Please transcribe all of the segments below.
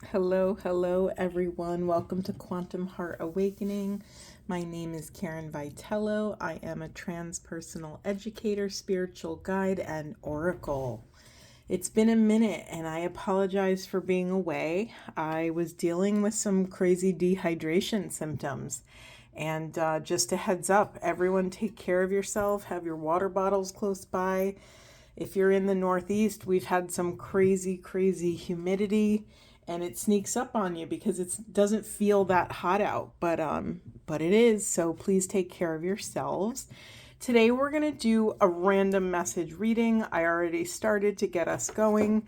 Hello, everyone. Welcome to Quantum Heart Awakening. My name is Karen Vitello. I am a transpersonal educator, spiritual guide, and oracle. It's been a minute, and I apologize for being away. I was dealing with some crazy dehydration symptoms. And just a heads up, everyone take care of yourself. Have your water bottles close by. If you're in the Northeast, we've had some crazy humidity, and it sneaks up on you because it doesn't feel that hot out, but it is. So please take care of yourselves. Today we're going to do a random message reading. I already started to get us going.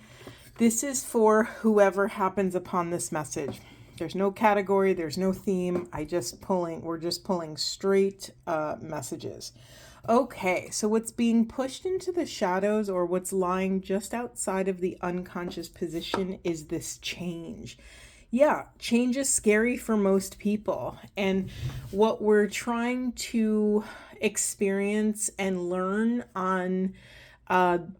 This is for whoever happens upon this message. There's no category, there's no theme. We're just pulling straight messages. Okay, so what's being pushed into the shadows, or what's lying just outside of the unconscious position, is this change. Yeah, change is scary for most people. And what we're trying to experience and learn on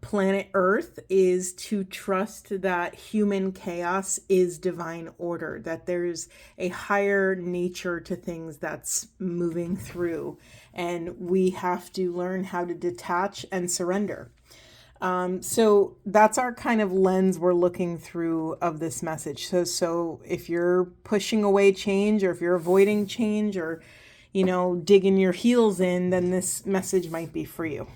planet Earth is to trust that human chaos is divine order, that there's a higher nature to things that's moving through, and we have to learn how to detach and surrender. So that's our kind of lens we're looking through of this message. So if you're pushing away change, or if you're avoiding change, or digging your heels in, then this message might be for you.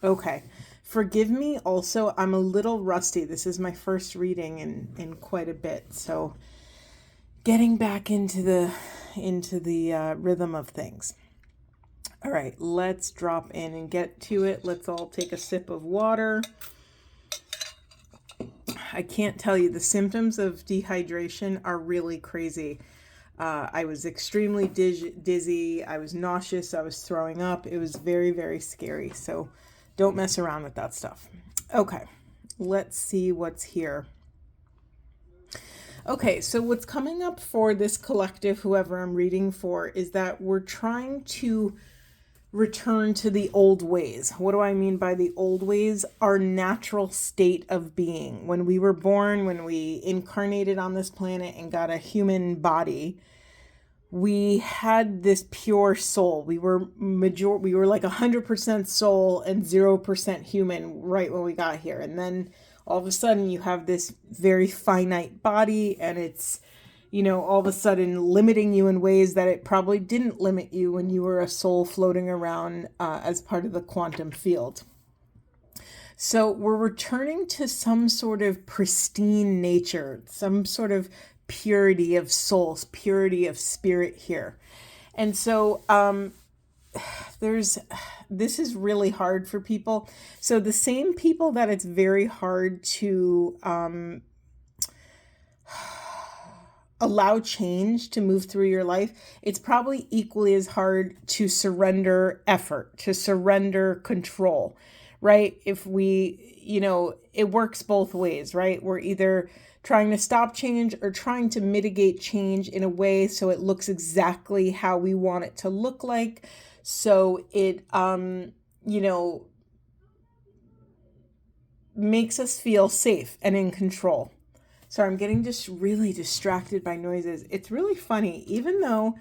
Okay. Forgive me also, I'm a little rusty. This is my first reading in quite a bit. So getting back into the rhythm of things. All right, let's drop in and get to it. Let's all take a sip of water. I can't tell you, the symptoms of dehydration are really crazy. I was extremely dizzy. I was nauseous. I was throwing up. It was very scary. So don't mess around with that stuff. Okay, let's see what's here. Okay, so what's coming up for this collective, whoever I'm reading for, is that we're trying to return to the old ways. What do I mean by the old ways? Our natural state of being. When we were born, when we incarnated on this planet and got a human body, we had this pure soul. We were like 100% soul and 0% human right when we got here. And then all of a sudden you have this very finite body, and it's, all of a sudden limiting you in ways that it probably didn't limit you when you were a soul floating around as part of the quantum field. So we're returning to some sort of pristine nature, some sort of purity of souls, purity of spirit here. And so this is really hard for people. So the same people that it's very hard to allow change to move through your life, it's probably equally as hard to surrender effort, to surrender control, right? If we, it works both ways, right? We're either trying to stop change or trying to mitigate change in a way so it looks exactly how we want it to look like. So it, makes us feel safe and in control. So I'm getting just really distracted by noises. It's really funny, even though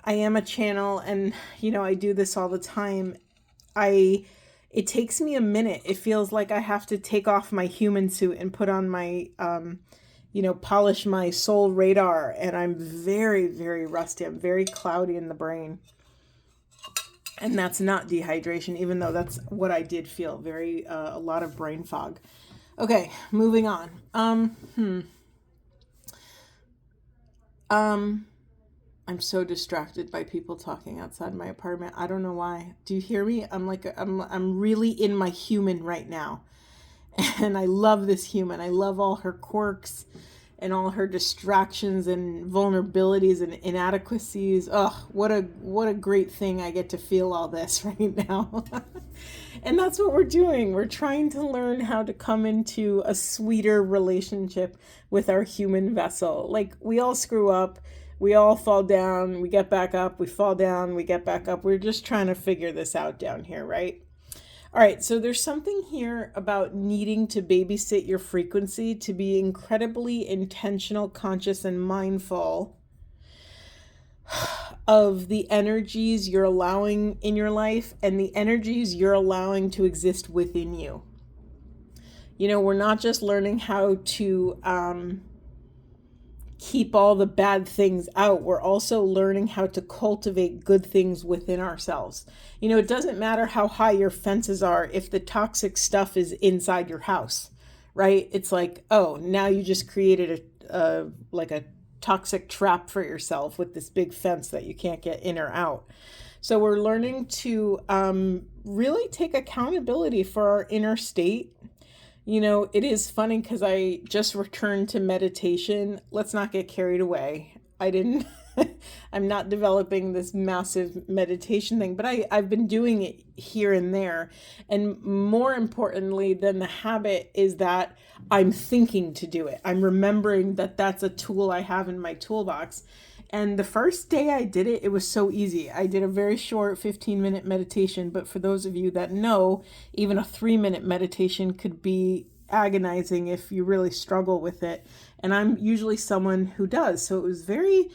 I am a channel and, I do this all the time, it takes me a minute. It feels like I have to take off my human suit and put on my, polish my soul radar. And I'm very rusty. I'm very cloudy in the brain. And that's not dehydration, even though that's what I did feel, a lot of brain fog. Okay, moving on. I'm so distracted by people talking outside my apartment. I don't know why. Do you hear me? I'm really in my human right now. And I love this human. I love all her quirks and all her distractions and vulnerabilities and inadequacies. Oh, what a great thing. I get to feel all this right now. And that's what we're doing. We're trying to learn how to come into a sweeter relationship with our human vessel. Like, we all screw up. We all fall down. We get back up. We fall down. We get back up. We're just trying to figure this out down here, right? All right, so there's something here about needing to babysit your frequency, to be incredibly intentional, conscious, and mindful of the energies you're allowing in your life and the energies you're allowing to exist within you. You know, we're not just learning how to keep all the bad things out. We're also learning how to cultivate good things within ourselves. You know, it doesn't matter how high your fences are if the toxic stuff is inside your house, right? It's like, oh, now you just created a toxic trap for yourself with this big fence that you can't get in or out. So we're learning to really take accountability for our inner state. You know, it is funny because I just returned to meditation. Let's not get carried away. I'm not developing this massive meditation thing, but I've been doing it here and there. And more importantly than the habit is that I'm thinking to do it. I'm remembering that that's a tool I have in my toolbox. And the first day I did it, it was so easy. I did a very short 15-minute meditation, but for those of you that know, even a 3-minute meditation could be agonizing if you really struggle with it. And I'm usually someone who does. So it was very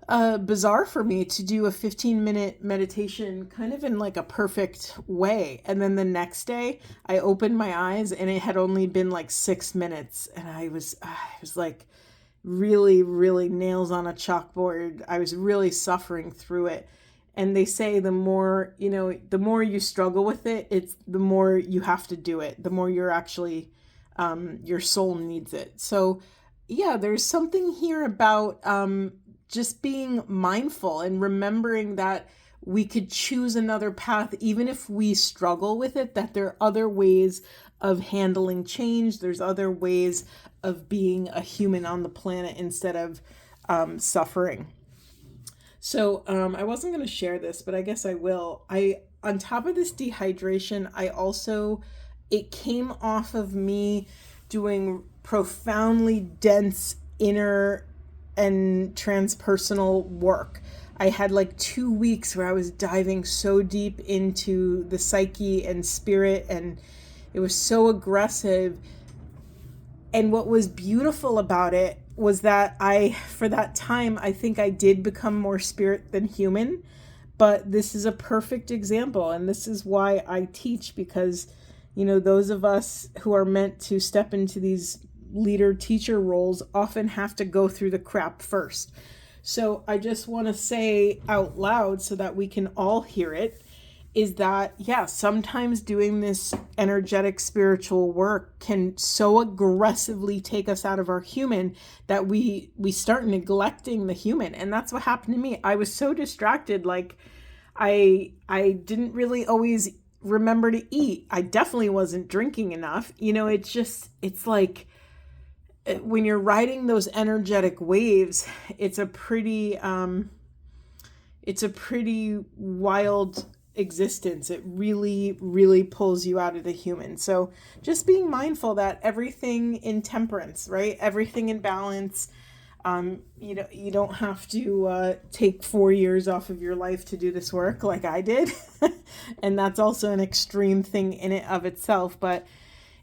bizarre for me to do a 15-minute meditation kind of in like a perfect way. And then the next day I opened my eyes and it had only been like 6 minutes. And I was like, really nails on a chalkboard. I was really suffering through it. And they say the more you struggle with it, it's the more you have to do it, the more you're actually, your soul needs it. So yeah, there's something here about just being mindful and remembering that we could choose another path, even if we struggle with it, that there are other ways of handling change. There's other ways of being a human on the planet instead of suffering. So I wasn't going to share this, but I guess I will. On top of this dehydration, it came off of me doing profoundly dense inner and transpersonal work. I had like 2 weeks where I was diving so deep into the psyche and spirit, and it was so aggressive. And what was beautiful about it was that for that time, I think I did become more spirit than human. But this is a perfect example. And this is why I teach, because, you know, those of us who are meant to step into these leader teacher roles often have to go through the crap first. So I just want to say out loud so that we can all hear it, is that, yeah, sometimes doing this energetic spiritual work can so aggressively take us out of our human that we start neglecting the human. And that's what happened to me. I was so distracted. Like I didn't really always remember to eat. I definitely wasn't drinking enough. You know, it's like when you're riding those energetic waves, it's a pretty wild existence. It really pulls you out of the human. So just being mindful that everything in temperance, right? Everything in balance. You don't have to take 4 years off of your life to do this work like I did. And that's also an extreme thing in it of itself, but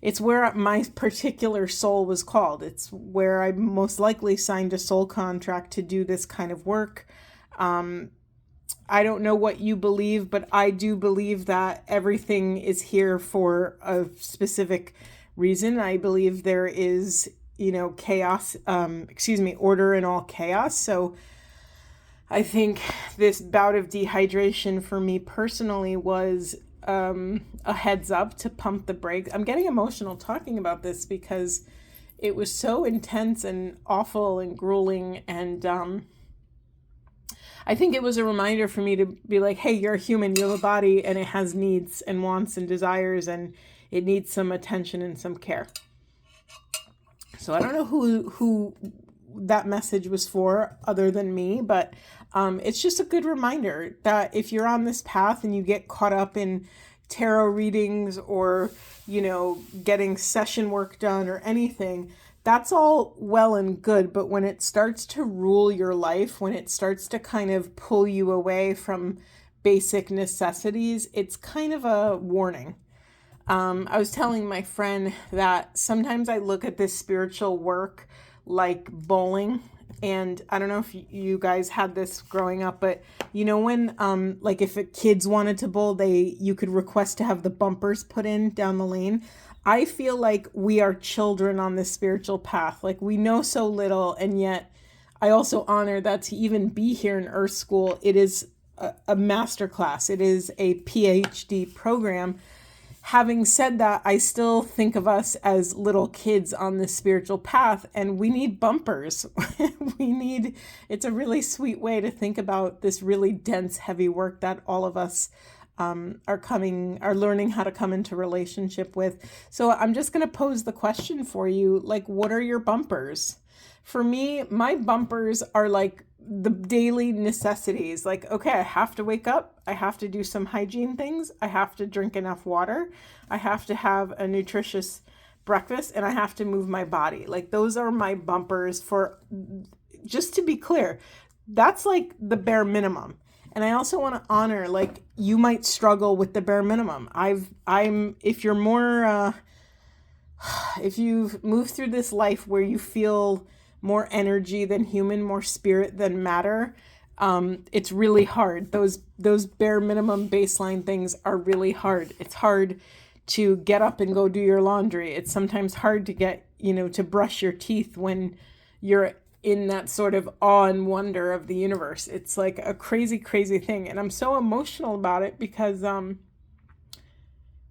it's where my particular soul was called. It's where I most likely signed a soul contract to do this kind of work. I don't know what you believe, but I do believe that everything is here for a specific reason. I believe there is, order in all chaos. So I think this bout of dehydration for me personally was a heads up to pump the brakes. I'm getting emotional talking about this because it was so intense and awful and grueling, and I think it was a reminder for me to be like, hey, you're a human, you have a body, and it has needs and wants and desires, and it needs some attention and some care. So I don't know who that message was for other than me, but it's just a good reminder that if you're on this path and you get caught up in tarot readings or, getting session work done or anything, that's all well and good. But when it starts to rule your life, when it starts to kind of pull you away from basic necessities, it's kind of a warning. I was telling my friend that sometimes I look at this spiritual work like bowling. And I don't know if you guys had this growing up, but when like if kids wanted to bowl, you could request to have the bumpers put in down the lane. I feel like we are children on this spiritual path. Like we know so little, and yet I also honor that to even be here in Earth School, it is a master class. It is a PhD program. Having said that, I still think of us as little kids on this spiritual path, and we need bumpers. It's a really sweet way to think about this really dense, heavy work that all of us are learning how to come into relationship with. So I'm just going to pose the question for you, like, what are your bumpers? For me, my bumpers are like the daily necessities. Like, okay, I have to wake up. I have to do some hygiene things. I have to drink enough water. I have to have a nutritious breakfast, and I have to move my body. Like, those are my bumpers for, just to be clear, that's like the bare minimum. And I also want to honor, like, you might struggle with the bare minimum. If you're more, if you've moved through this life where you feel more energy than human, more spirit than matter, it's really hard. Those bare minimum baseline things are really hard. It's hard to get up and go do your laundry. It's sometimes hard to get, to brush your teeth when you're in that sort of awe and wonder of the universe. It's like a crazy, crazy thing. And I'm so emotional about it because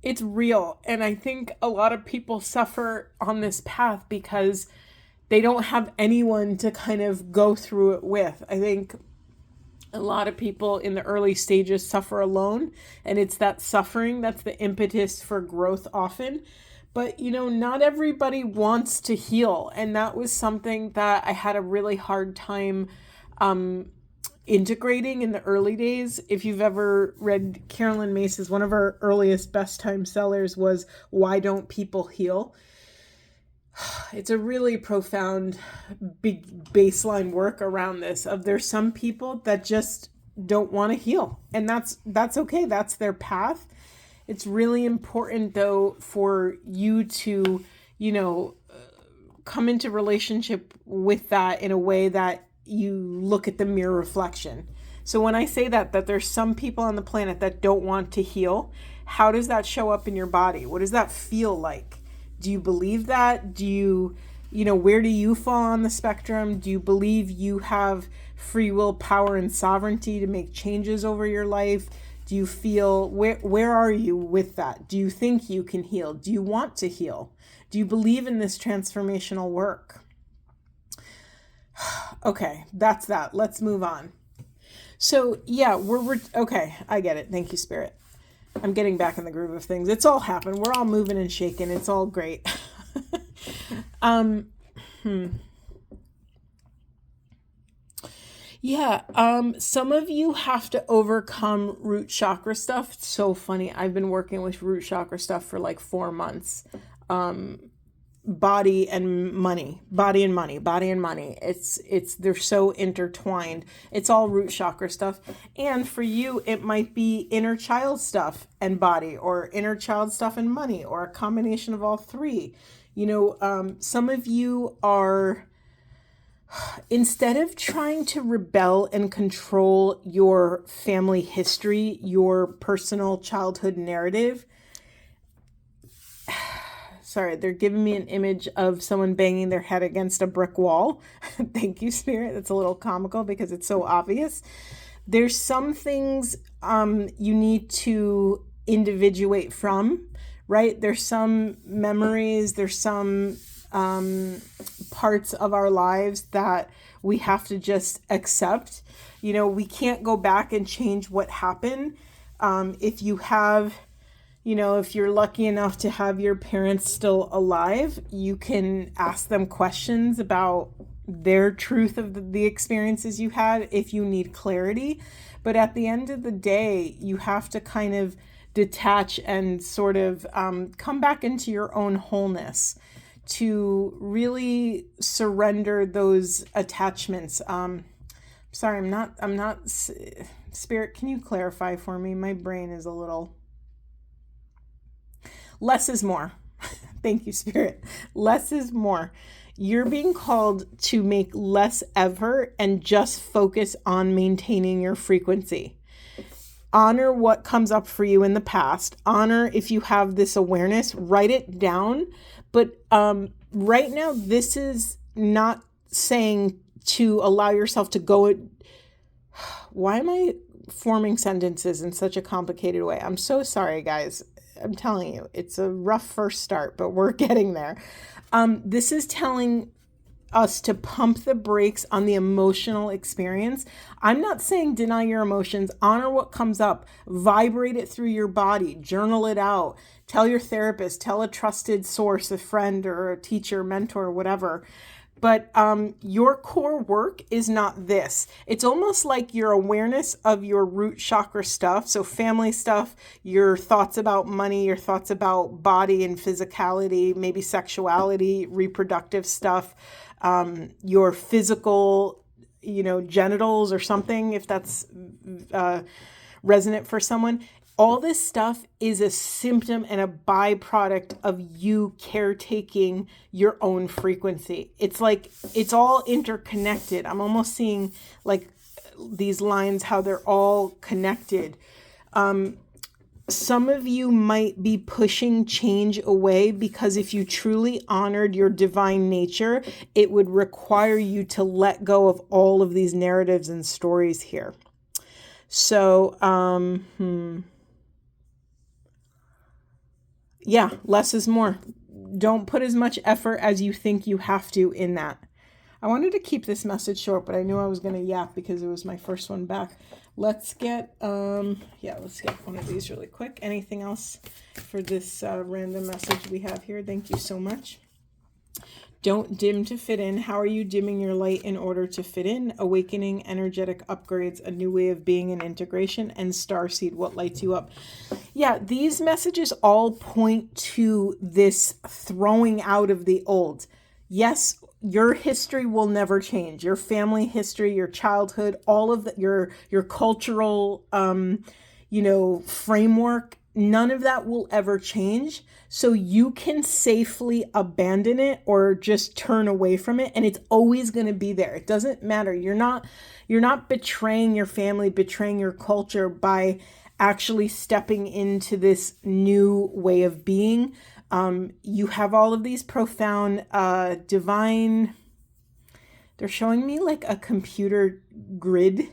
it's real. And I think a lot of people suffer on this path because they don't have anyone to kind of go through it with. I think a lot of people in the early stages suffer alone, and it's that suffering that's the impetus for growth often. But, not everybody wants to heal. And that was something that I had a really hard time integrating in the early days. If you've ever read Carolyn Mace's, one of her earliest best time sellers was Why Don't People Heal? It's a really profound, big baseline work around this of there's some people that just don't want to heal. And that's okay. That's their path. It's really important, though, for you to, come into relationship with that in a way that you look at the mirror reflection. So when I say that there's some people on the planet that don't want to heal, how does that show up in your body? What does that feel like? Do you believe that? Do you, where do you fall on the spectrum? Do you believe you have free will, power, and sovereignty to make changes over your life? Do you feel, where are you with that? Do you think you can heal? Do you want to heal? Do you believe in this transformational work? Okay, that's that. Let's move on. So yeah, we're okay. I get it. Thank you, Spirit. I'm getting back in the groove of things. It's all happened. We're all moving and shaking. It's all great. Yeah. Some of you have to overcome root chakra stuff. It's so funny. I've been working with root chakra stuff for like 4 months. Body and money. They're so intertwined. It's all root chakra stuff. And for you, it might be inner child stuff and body, or inner child stuff and money, or a combination of all three. Some of you are, instead of trying to rebel and control your family history, your personal childhood narrative, sorry, they're giving me an image of someone banging their head against a brick wall. Thank you, Spirit. That's a little comical because it's so obvious. There's some things you need to individuate from, right? There's some memories, there's some parts of our lives that we have to just accept. We can't go back and change what happened. If you have... if you're lucky enough to have your parents still alive, you can ask them questions about their truth of the experiences you had if you need clarity. But at the end of the day, you have to kind of detach and sort of come back into your own wholeness to really surrender those attachments. Sorry, I'm not, Spirit, can you clarify for me? My brain is a little... Less is more. Thank you, Spirit. Less is more. You're being called to make less effort and just focus on maintaining your frequency. Honor what comes up for you in the past. Honor if you have this awareness, write it down. But right now, this is not saying to allow yourself to go. Why am I forming sentences in such a complicated way? I'm so sorry, guys. I'm telling you, it's a rough first start, but we're getting there. This is telling us to pump the brakes on the emotional experience. I'm not saying deny your emotions, honor what comes up, vibrate it through your body, journal it out, tell your therapist, tell a trusted source, a friend or a teacher, mentor, whatever. But your core work is not this. It's almost like your awareness of your root chakra stuff. So family stuff, your thoughts about money, your thoughts about body and physicality, maybe sexuality, reproductive stuff, your physical, genitals or something, if that's resonant for someone. All this stuff is a symptom and a byproduct of you caretaking your own frequency. It's like it's all interconnected. I'm almost seeing like these lines, how they're all connected. Some of you might be pushing change away because if you truly honored your divine nature, it would require you to let go of all of these narratives and stories here. So, yeah, less is more. Don't put as much effort as you think you have to in that. I wanted to keep this message short, but I knew I was going to yap because it was my first one back. Let's get one of these really quick. Anything else for this random message we have here? Thank you so much. Don't dim to fit in. How are you dimming your light in order to fit in? Awakening, energetic upgrades, a new way of being and integration, and starseed, what lights you up? Yeah, these messages all point to this throwing out of the old. Yes, your history will never change. Your family history, your childhood, all of your cultural, framework, none of that will ever change. So you can safely abandon it or just turn away from it. And it's always going to be there. It doesn't matter. You're not betraying your family, betraying your culture by actually stepping into this new way of being. You have all of these profound, divine, they're showing me like a computer grid,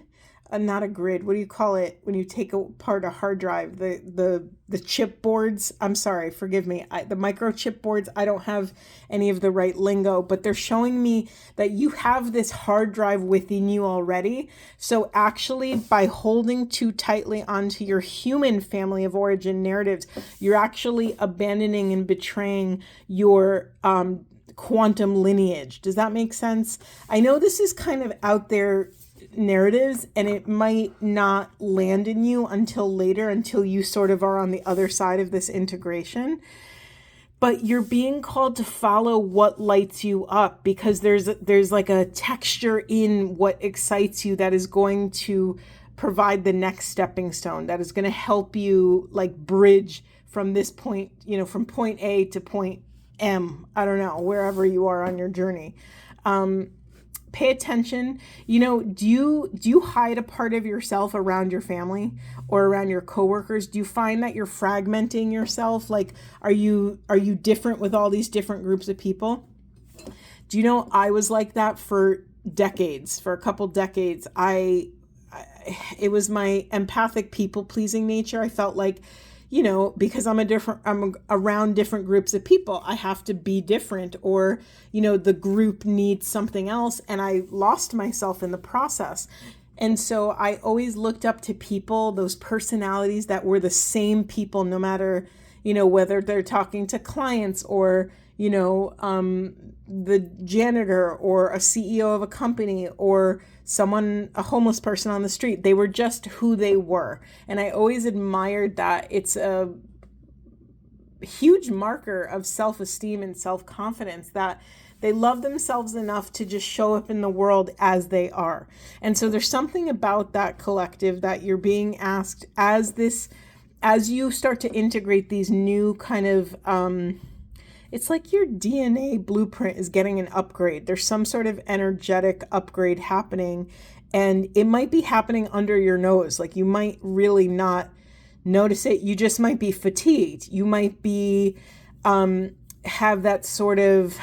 not a grid. What do you call it when you take apart a hard drive? The chip boards. I'm sorry, forgive me. The microchip boards. I don't have any of the right lingo, but they're showing me that you have this hard drive within you already. So actually, by holding too tightly onto your human family of origin narratives, you're actually abandoning and betraying your quantum lineage. Does that make sense? I know this is kind of out there narratives and it might not land in you until later, until you sort of are on the other side of this integration, but you're being called to follow what lights you up, because there's like a texture in what excites you that is going to provide the next stepping stone, that is going to help you like bridge from this point, from point A to point M, I don't know, wherever you are on your journey. Pay attention. Do you hide a part of yourself around your family or around your coworkers? Do you find that you're fragmenting yourself? Like, are you different with all these different groups of people? Do you know, I was like that for decades, for a couple decades. It was my empathic people-pleasing nature. I felt like, because I'm around different groups of people, I have to be different, or, the group needs something else. And I lost myself in the process. And so I always looked up to people, those personalities that were the same people, no matter, whether they're talking to clients or, the janitor or a CEO of a company or a homeless person on the street. They were just who they were. And I always admired that. It's a huge marker of self-esteem and self-confidence that they love themselves enough to just show up in the world as they are. And so there's something about that collective that you're being asked as as you start to integrate these new kind of, it's like your DNA blueprint is getting an upgrade. There's some sort of energetic upgrade happening, and it might be happening under your nose. Like, you might really not notice it. You just might be fatigued. You might be, have that sort of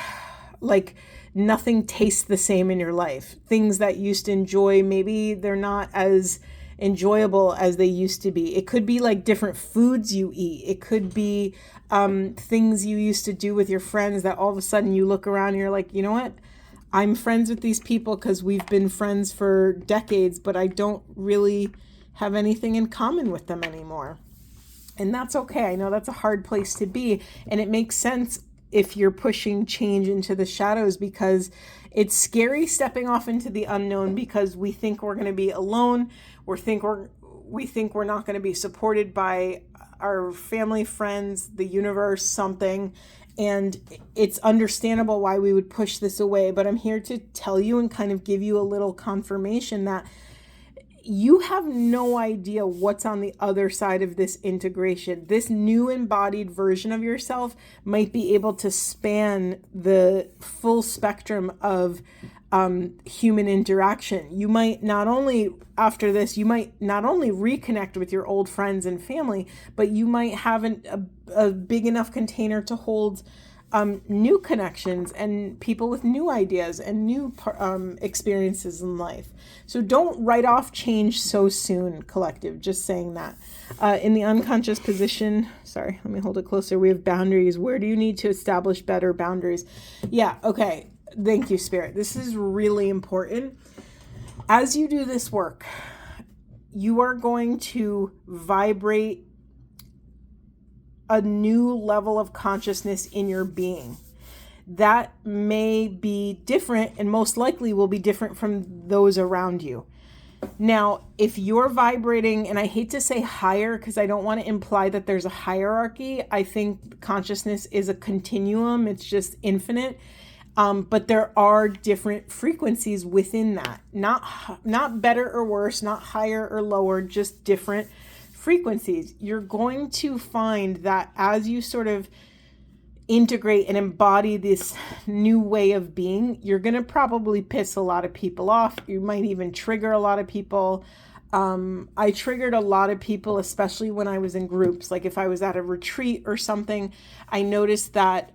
like nothing tastes the same in your life. Things that you used to enjoy, maybe they're not as enjoyable as they used to be. It could be like different foods you eat. It could be things you used to do with your friends that all of a sudden you look around and you're like, you know what? I'm friends with these people because we've been friends for decades, but I don't really have anything in common with them anymore. And that's okay. I know that's a hard place to be. And it makes sense if you're pushing change into the shadows, because it's scary stepping off into the unknown, because we think we're going to be alone. We think we're not going to be supported by our family, friends, the universe, something. And it's understandable why we would push this away. But I'm here to tell you and kind of give you a little confirmation that you have no idea what's on the other side of this integration. This new embodied version of yourself might be able to span the full spectrum of human interaction. You might not only, after this, you might not only reconnect with your old friends and family, but you might have a big enough container to hold new connections and people with new ideas and new experiences in life. So don't write off change so soon, collective. Just saying that. In the unconscious position, sorry, let me hold it closer. We have boundaries. Where do you need to establish better boundaries? Yeah, okay. Thank you, Spirit. This is really important. As you do this work, you are going to vibrate a new level of consciousness in your being that may be different, and most likely will be different from those around you. Now, if you're vibrating, and I hate to say higher because I don't want to imply that there's a hierarchy. I think consciousness is a continuum. It's just infinite. But there are different frequencies within that. Not better or worse, not higher or lower, just different frequencies. You're going to find that as you sort of integrate and embody this new way of being, you're going to probably piss a lot of people off. You might even trigger a lot of people. I triggered a lot of people, especially when I was in groups. Like if I was at a retreat or something, I noticed that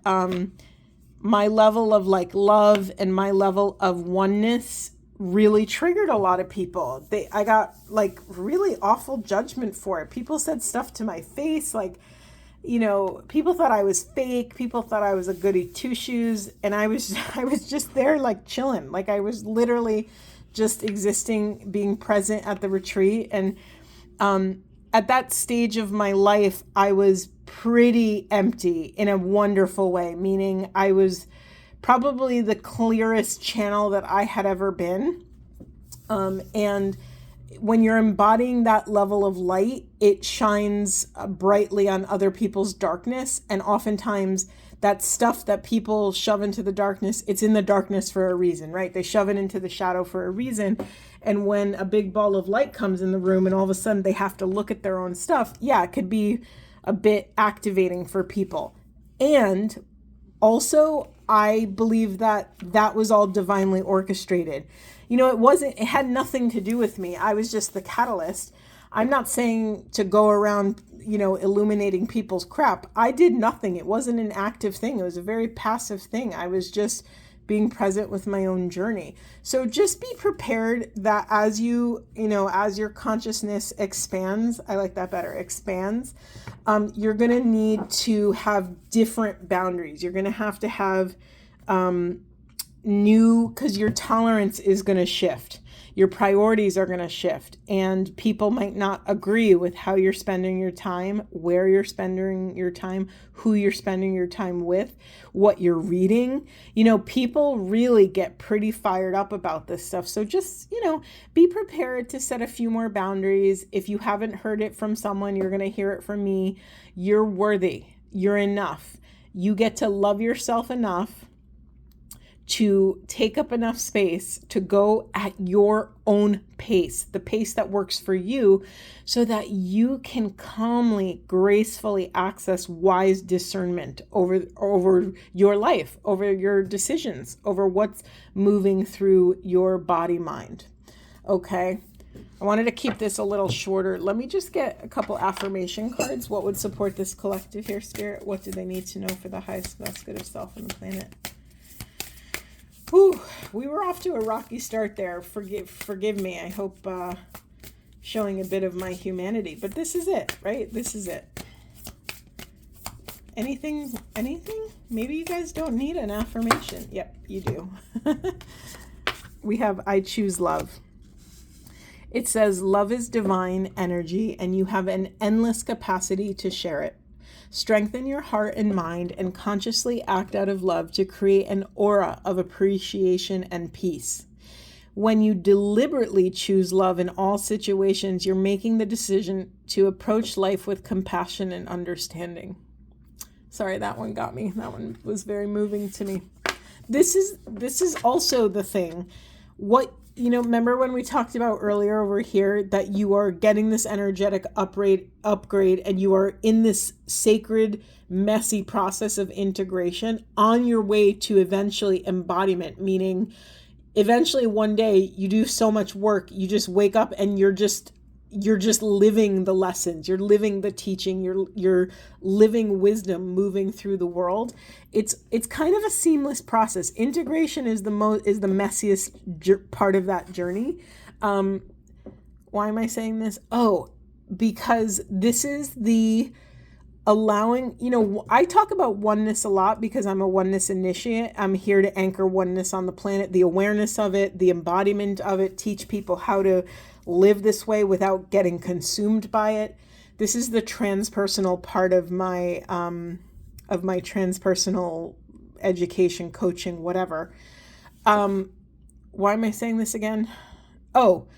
my level of like love and my level of oneness really triggered a lot of people. I got like really awful judgment for it. People said stuff to my face, like, you know, people thought I was fake. People thought I was a goody two shoes, and I was just there like chilling. Like I was literally just existing, being present at the retreat. And at that stage of my life, I was pretty empty in a wonderful way, meaning I was probably the clearest channel that I had ever been. And when you're embodying that level of light, it shines brightly on other people's darkness. And oftentimes that stuff that people shove into the darkness, it's in the darkness for a reason, right? They shove it into the shadow for a reason. And when a big ball of light comes in the room and all of a sudden they have to look at their own stuff, yeah, it could be a bit activating for people. And also, I believe that that was all divinely orchestrated. You know, it had nothing to do with me. I was just the catalyst. I'm not saying to go around, you know, illuminating people's crap. I did nothing. It wasn't an active thing. It was a very passive thing. I was just being present with my own journey. So just be prepared that as you know, as your consciousness expands, I like that better, expands, you're going to need to have different boundaries. You're going to have new, because your tolerance is going to shift. Your priorities are going to shift, and people might not agree with how you're spending your time, where you're spending your time, who you're spending your time with, what you're reading. You know, people really get pretty fired up about this stuff. So just, you know, be prepared to set a few more boundaries. If you haven't heard it from someone, you're going to hear it from me. You're worthy. You're enough. You get to love yourself enough to take up enough space to go at your own pace, the pace that works for you, so that you can calmly, gracefully access wise discernment over your life, over your decisions, over what's moving through your body mind. Okay? I wanted to keep this a little shorter. Let me just get a couple affirmation cards. What would support this collective here, Spirit? What do they need to know for the highest, best good of self and the planet? Whew, we were off to a rocky start there. Forgive me. I hope showing a bit of my humanity. But this is it, right? This is it. Anything? Maybe you guys don't need an affirmation. Yep, you do. We have I choose love. It says, love is divine energy, and you have an endless capacity to share it. Strengthen your heart and mind and consciously act out of love to create an aura of appreciation and peace. When you deliberately choose love in all situations, you're making the decision to approach life with compassion and understanding. Sorry, that one got me. That one was very moving to me. This is also the thing. Remember when we talked about earlier over here that you are getting this energetic upgrade, and you are in this sacred, messy process of integration on your way to eventually embodiment, meaning eventually one day you do so much work, you just wake up and you're just living the lessons, you're living the teaching, you're living wisdom moving through the world. It's kind of a seamless process. Integration is the messiest part of that journey. Why am I saying this? Oh, because this is the allowing, I talk about oneness a lot because I'm a oneness initiate. I'm here to anchor oneness on the planet, the awareness of it, the embodiment of it, teach people how to live this way without getting consumed by it. This is the transpersonal part of my transpersonal education, coaching, whatever. Why am I saying this again? Oh,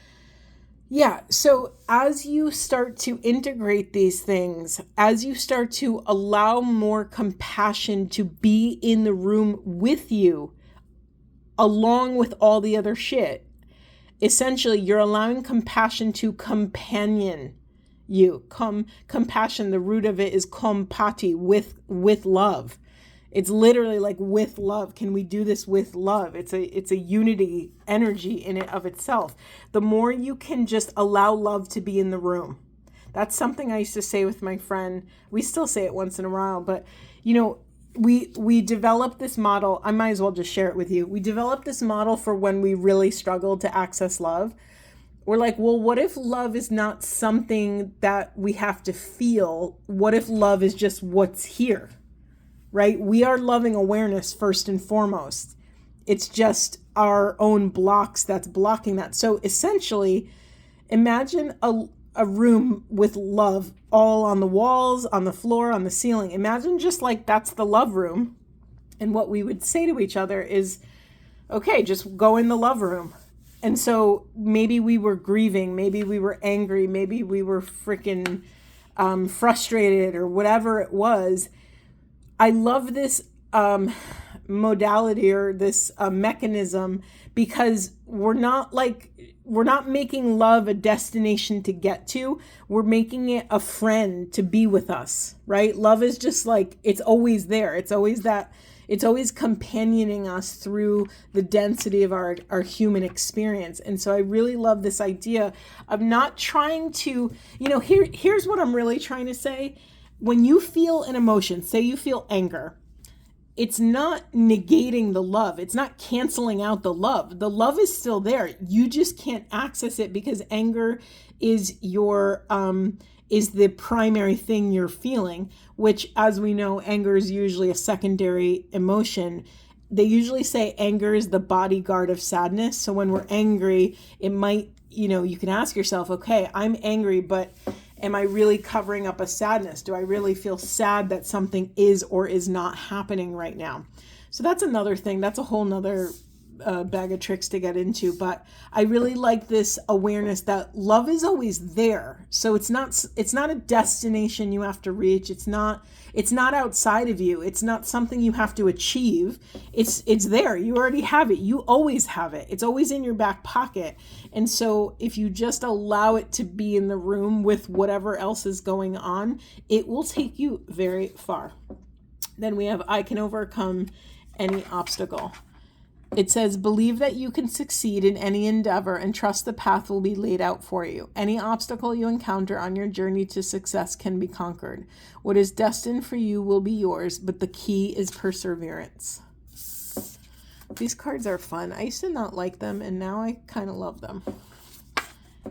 yeah. So as you start to integrate these things, as you start to allow more compassion to be in the room with you, along with all the other shit, essentially you're allowing compassion to companion you. Compassion, the root of it is compati, with love. It's literally like with love. Can we do this with love? It's a unity energy in it of itself. The more you can just allow love to be in the room. That's something I used to say with my friend. We still say it once in a while, but we developed this model. I might as well just share it with you. We developed this model for when we really struggled to access love. We're like, well, what if love is not something that we have to feel? What if love is just what's here, right? We are loving awareness first and foremost. It's just our own blocks that's blocking that. So essentially, imagine a room with love all on the walls, on the floor, on the ceiling. Imagine just like that's the love room. And what we would say to each other is, okay, just go in the love room. And so maybe we were grieving, maybe we were angry, maybe we were freaking frustrated or whatever it was. I love this modality or this mechanism because we're not making love a destination to get to. We're making it a friend to be with us, right? Love is just like, it's always there. It's always companioning us through the density of our human experience. And so I really love this idea of not trying to, here's what I'm really trying to say. When you feel an emotion, say you feel anger, it's not negating the love. It's not canceling out the love. The love is still there. You just can't access it because anger is is the primary thing you're feeling, which, as we know, anger is usually a secondary emotion. They usually say anger is the bodyguard of sadness. So when we're angry, it might, you can ask yourself, okay, I'm angry, but am I really covering up a sadness? Do I really feel sad that something is or is not happening right now? So that's another thing. That's a whole nother bag of tricks to get into, but I really like this awareness that love is always there. So it's not a destination you have to reach. It's not outside of you. It's not something you have to achieve. It's there. You already have it. You always have it. It's always in your back pocket. And so if you just allow it to be in the room with whatever else is going on, it will take you very far. Then we have, I can overcome any obstacle. It says, believe that you can succeed in any endeavor and trust the path will be laid out for you. Any obstacle you encounter on your journey to success can be conquered. What is destined for you will be yours, but the key is perseverance. These cards are fun. I used to not like them, and now I kind of love them.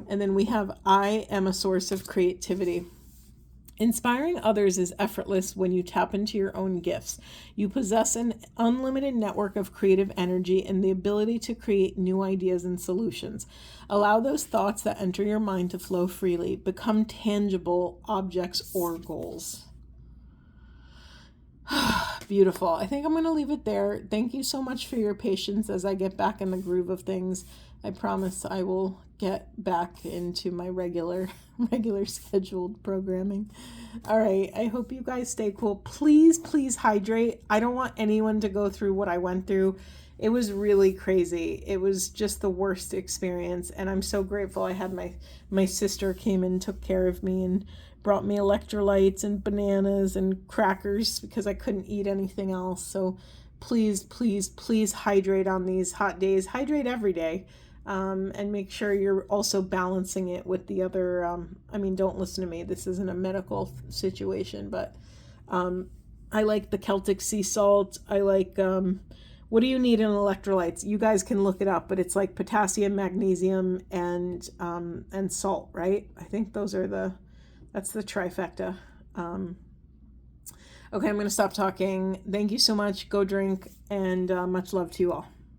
And then we have, I am a source of creativity. Inspiring others is effortless when you tap into your own gifts. You possess an unlimited network of creative energy and the ability to create new ideas and solutions. Allow those thoughts that enter your mind to flow freely. Become tangible objects or goals. Beautiful. I think I'm going to leave it there. Thank you so much for your patience as I get back in the groove of things. I promise I will get back into my regular scheduled programming. All right. I hope you guys stay cool. Please hydrate. I don't want anyone to go through what I went through. It was really crazy. It was just the worst experience. And I'm so grateful I had my sister came and took care of me and brought me electrolytes and bananas and crackers because I couldn't eat anything else. So please hydrate on these hot days. Hydrate every day. And make sure you're also balancing it with the other, don't listen to me. This isn't a medical situation, but I like the Celtic sea salt. I like, what do you need in electrolytes? You guys can look it up, but it's like potassium, magnesium, and salt, right? I think that's the trifecta. Okay, I'm going to stop talking. Thank you so much. Go drink, and much love to you all.